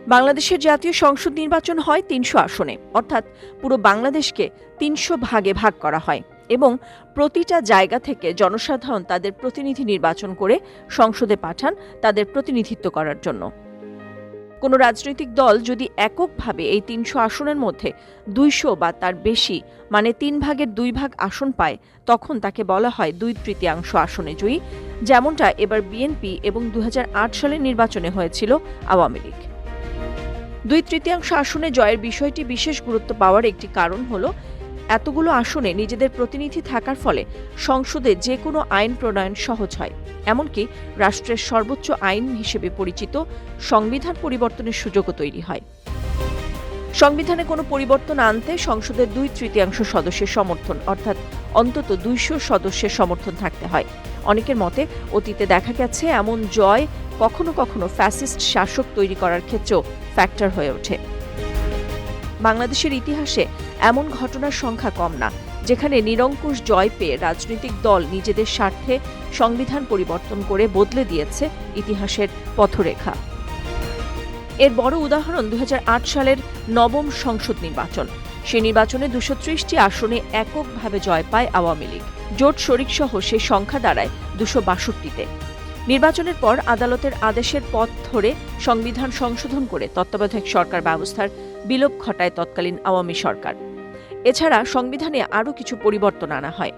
বাংলাদেশের জাতীয় সংসদ নির্বাচন হয় ৩০০ আসনে, অর্থাৎ পুরো বাংলাদেশকে ৩০০ ভাগে ভাগ করা হয় এবং প্রতিটা জায়গা থেকে জনসাধারণ তাদের প্রতিনিধি নির্বাচন করে সংসদে পাঠান তাদের প্রতিনিধিত্ব করার জন্য। কোনো রাজনৈতিক দল যদি এককভাবে এই ৩০০ আসনের মধ্যে ২০০ বা তার বেশি মানে ৩ ভাগের ২ ভাগ আসন পায়, তখন তাকে বলা হয় ২/তৃতীয়াংশ আসনে জয়ী, যেমনটা এবার বিএনপি এবং ২০০৮ সালের নির্বাচনে হয়েছিল আওয়ামী লীগ। ২/তৃতীয়াংশ আসনে জয়ের বিষয়টি বিশেষ গুরুত্ব পাওয়ার একটি কারণ হল এতগুলো আসনে নিজেদের প্রতিনিধি থাকার ফলে সংসদে যে কোনো আইন প্রণয়ন সহজ হয়। এমনকি রাষ্ট্রের সর্বোচ্চ আইন হিসেবে পরিচিত সংবিধান পরিবর্তনের সুযোগও তৈরি হয়। সংবিধানে কোনো পরিবর্তন আনতে সংসদের ২/তৃতীয়াংশ সদস্যের সমর্থন, অর্থাৎ অন্তত ২০০ সদস্যের সমর্থন থাকতে হয়। অনেকের মতে অতীতে দেখা গেছে এমন জয় কখনো কখনো ফ্যাসিস্ট শাসক তৈরি করার ক্ষেত্রেও ফ্যাক্টর হয়ে ওঠে। বাংলাদেশের ইতিহাসে এমন ঘটনার সংখ্যা কম না, যেখানে নিরঙ্কুশ জয় পেয়ে রাজনৈতিক দল নিজেদের স্বার্থে সংবিধান পরিবর্তন করে বদলে দিয়েছে ইতিহাসের পথরেখা। এর বড় উদাহরণ ২০০৮ সালের নবম সংসদ নির্বাচন। সে নির্বাচনে ২৩০টি আসনে এককভাবে জয় পায় আওয়ামী লীগ। জোট শরিক সহ সে সংখ্যা দাঁড়ায় ২৬২তে। নির্বাচনের পর আদালতের আদেশের পথ ধরে সংবিধান সংশোধন করে তত্ত্বাবধায়ক সরকার ব্যবস্থার বিলোপ ঘটায় তৎকালীন আওয়ামী সরকার। এছাড়া সংবিধানে আরও কিছু পরিবর্তন আনা হয়।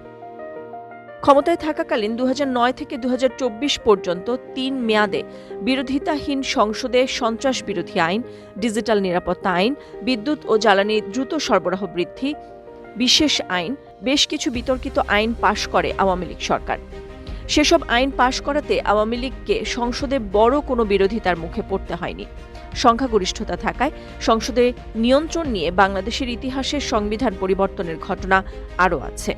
ক্ষমতায় থাকাকালীন ২০০৯ থেকে ২০২৪ পর্যন্ত ৩ মেয়াদে বিরোধিতাহীন সংসদে সন্ত্রাস বিরোধী আইন, ডিজিটাল নিরাপত্তা আইন, বিদ্যুৎ ও জ্বালানি দ্রুত সরবরাহ বৃদ্ধি, বিশেষ আইন, বেশ কিছু বিতর্কিত আইন পাশ করে আওয়ামী লীগ সরকার। সেসব আইন পাশ করাতে আওয়ামী লীগকে সংসদে বড় কোনো বিরোধিতার মুখে পড়তে হয়নি। সংখ্যাগরিষ্ঠতা থাকায় সংসদে নিয়ন্ত্রণ নিয়ে বাংলাদেশের ইতিহাসে সংবিধান পরিবর্তনের ঘটনা আরও আছে।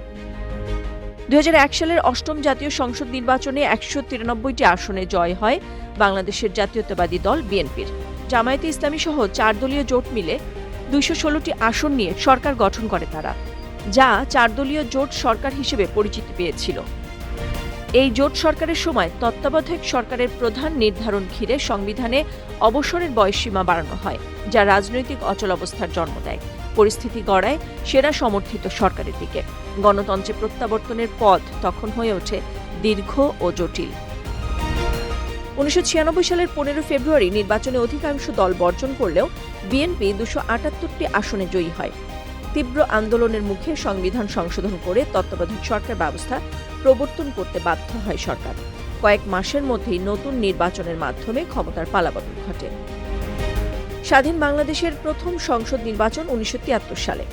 ২০০১ সালের অষ্টম জাতীয় সংসদ নির্বাচনে ১৯৩টি আসনে জয় হয় বাংলাদেশের জাতীয়তাবাদী দল বিএনপির। জামায়াতে ইসলামী সহ ৪ দলীয় জোট মিলে ২১৬টি আসন নিয়ে সরকার গঠন করে তারা, যা ৪ দলীয় জোট সরকার হিসেবে পরিচিতি পেয়েছিল। এই জোট সরকারের সময় তত্ত্বাবধায়ক সরকারের প্রধান নির্ধারণ ঘিরে সংবিধানে অবসরের বয়সসীমা বাড়ানো হয়, যা রাজনৈতিক অচলাবস্থার জন্ম দেয়। পরিস্থিতি গড়ায় সেনা সমর্থিত সরকারের দিকে। গণতন্ত্রে প্রত্যাবর্তনের পথ তখন হয়ে ওঠে দীর্ঘ ও জটিল। ১৯৯৬ সালের ১৫ ফেব্রুয়ারি নির্বাচনে অধিকাংশ দল বর্জন করলেও বিএনপি ২৭৮টি আসনে জয়ী হয়। তীব্র আন্দোলনের মুখে সংবিধান সংশোধন করে তত্ত্বাবধায়ক সরকার ব্যবস্থা প্রবর্তন করতে বাধ্য হয় সরকার। কয়েক মাসের মধ্যেই নতুন নির্বাচনের মাধ্যমে ক্ষমতার পালাবদল ঘটে। স্বাধীন বাংলাদেশের প্রথম সংসদ নির্বাচন ১৯৭৩ সালে।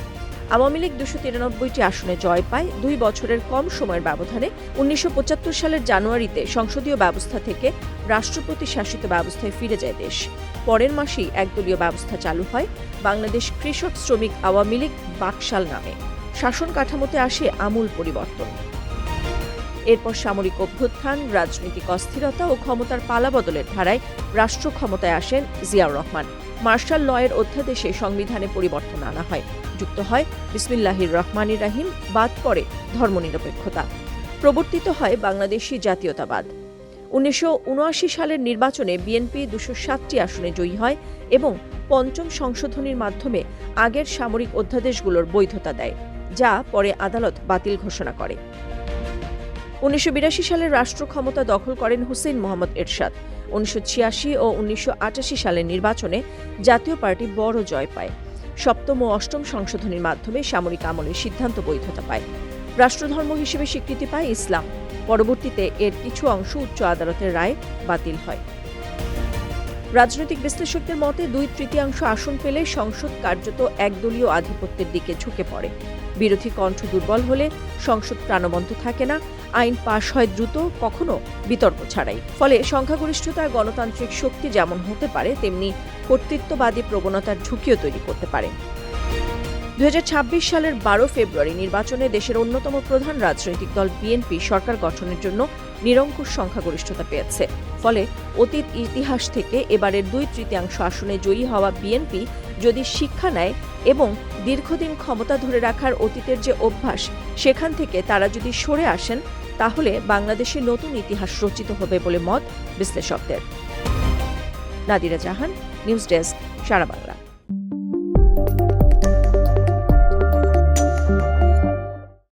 আওয়ামী লীগ ২৯৩টি আসনে জয় পায়। ২ বছরের কম সময়ের ব্যবধানে ১৯৭৫ সালের জানুয়ারিতে সংসদীয় ব্যবস্থা থেকে রাষ্ট্রপতি শাসিত ব্যবস্থায় ফিরে যায় দেশ। পরের মাসেই একদলীয় ব্যবস্থা চালু হয় বাংলাদেশ কৃষক শ্রমিক আওয়ামী লীগ বাকশাল নামে। শাসন কাঠামোতে আসে আমূল পরিবর্তন। এরপর সামরিক অভ্যুত্থান, রাজনৈতিক অস্থিরতা ও ক্ষমতার পালাবদলের ধারায় রাষ্ট্র ক্ষমতায় আসেন জিয়াউর রহমান। মার্শাল লয়ের অধ্যাদেশে সংবিধানে পরিবর্তন আনা হয়। যুক্ত হয় বিসমিল্লাহির রহমানির রহিম, বাদ পড়ে ধর্মনিরপেক্ষতা। প্রবর্তিত হয় বাংলাদেশী জাতীয়তাবাদ। ১৯৭৯ সালের নির্বাচনে বিএনপি ২০৭টি আসনে জয়ী হয় এবং পঞ্চম সংশোধনীর মাধ্যমে আগের সামরিক অধ্যাদেশগুলোর বৈধতা দেয়, যা পরে আদালত বাতিল ঘোষণা করে। ১৯৮২ সালে রাষ্ট্র ক্ষমতা দখল করেন হুসেইন মোহাম্মদ এরশাদ। ১৯৮৬ ও ১৯৮৮ সালের নির্বাচনে জাতীয় পার্টি বড় জয় পায়। সপ্তম ও অষ্টম সংশোধনীর মাধ্যমে সামরিক আমলের সিদ্ধান্ত বৈধতা পায়। রাষ্ট্রধর্ম হিসেবে স্বীকৃতি পায় ইসলাম। পরবর্তীতে এর কিছু অংশ উচ্চ আদালতের রায়ে বাতিল হয়। রাজনৈতিক বিশ্লেষকদের মতে ২/তৃতীয়াংশ আসন পেলে সংসদ কার্যত একদলীয় আধিপত্যের দিকে ঝুঁকে পড়ে। বিরোধী কণ্ঠ দুর্বল হলে সংসদ প্রাণবন্ত থাকে না, আইন পাশ হয় দ্রুত, কখনো বিতর্ক ছাড়াই। ফলে সংখ্যাগরিষ্ঠতার গণতান্ত্রিক শক্তি যেমন হতে পারে, তেমনি কর্তৃত্ববাদী প্রবণতার ঝুঁকিও তৈরি করতে পারে। ২০২৬ সালের ১২ ফেব্রুয়ারি নির্বাচনে দেশের অন্যতম প্রধান রাজনৈতিক দল বিএনপি সরকার গঠনের জন্য নিরঙ্কুশ সংখ্যাগরিষ্ঠতা পেয়েছে। ফলে অতীত ইতিহাস থেকে এবারের ২/তৃতীয়াংশ আসনে জয়ী হওয়া বিএনপি যদি শিক্ষা নেয় এবং দীর্ঘদিন ক্ষমতা ধরে রাখার অতীতের যে অভ্যাস, সেখান থেকে তারা যদি সরে আসেন, তাহলে বাংলাদেশে নতুন ইতিহাস রচিত হবে বলে মত বিশ্লেষকদের। নাদিরা জাহান, নিউজ ডেস্ক, সারা বাংলা।